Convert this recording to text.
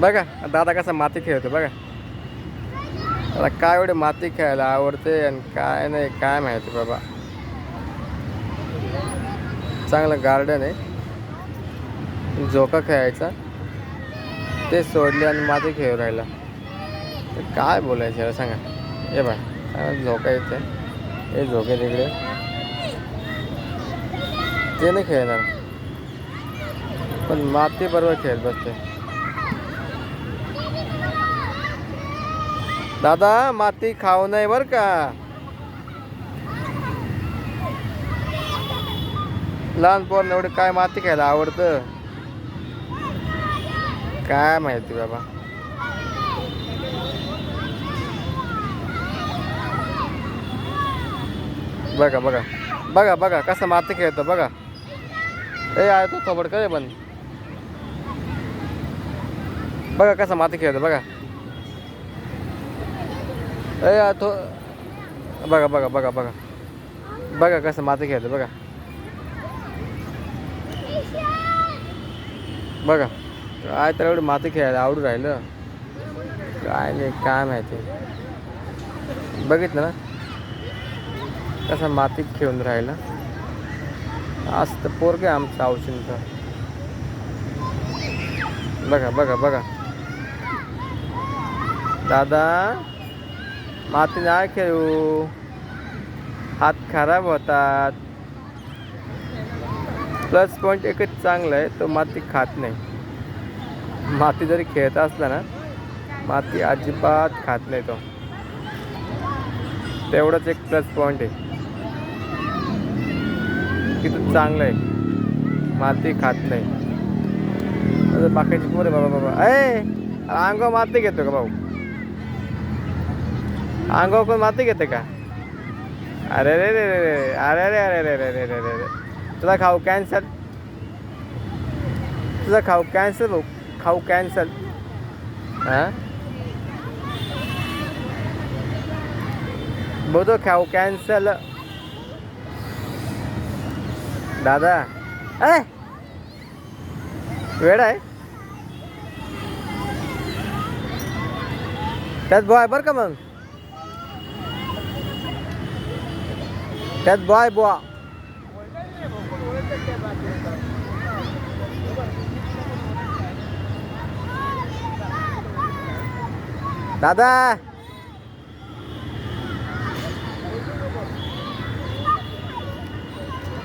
बघा दादा कसा माती खेळतो बघा. त्याला काय एवढे माती खेळायला आवडते आणि काय नाही काय माहिती बाबा. चांगलं गार्डन आहे. झोका खेळायचा ते सोडले आणि माती खेळू राहिला. तर काय बोलायचं याला सांगा. हे बा चांगला झोका येते. हे झोके तिकडे ते नाही खेळणार पण माती बरोबर खेळत बसते. दादा माती खाऊ नये बर का. लहान पोरांना एवढं काय माती खायला आवडतं काय माहिती बाबा. बघा बघा बघा बघा कसं माती खेळतो बघा. ए आहे तो थोबड करे पण बघा कसं माती खेळतो बघा. ए तो बघा बघा बघा बघा बघा कसं माती खेळतो बघा. बघा काय तर एवढं माती खेळायला आवडून राहिलं काय नाही काय माहिती. बघितलं ना कसं मातीत खेळून राहिलं. आज तर पोरगे आमचं औषधचं. बघा बघा बघा दादा माती नाही खेळू हात खराब होतात. प्लस पॉईंट एकच चांगलं आहे तो माती खात नाही. माती जरी खेळत असला ना माती अजिबात खात नाही तो. तेवढंच एक प्लस पॉईंट आहे की तो चांगलं आहे माती खात नाही. बाकीची पोरे बाबा बाबा ए अंगावर माती घेतो का भाऊ. अंगावर कोण माती घेते का. अरे रे रे रे रे अरे रे अरे रे रे रे रे रे तुझा खाऊ कॅन्सल. तुझा खाऊ कॅन्सल भाऊ खाऊ कॅन्सल. हां बोलतो खाऊ कॅन्सल. दादा ए वेळ आहे त्यात बॉय बरं का मग त्यात बॉय बुवा. दादा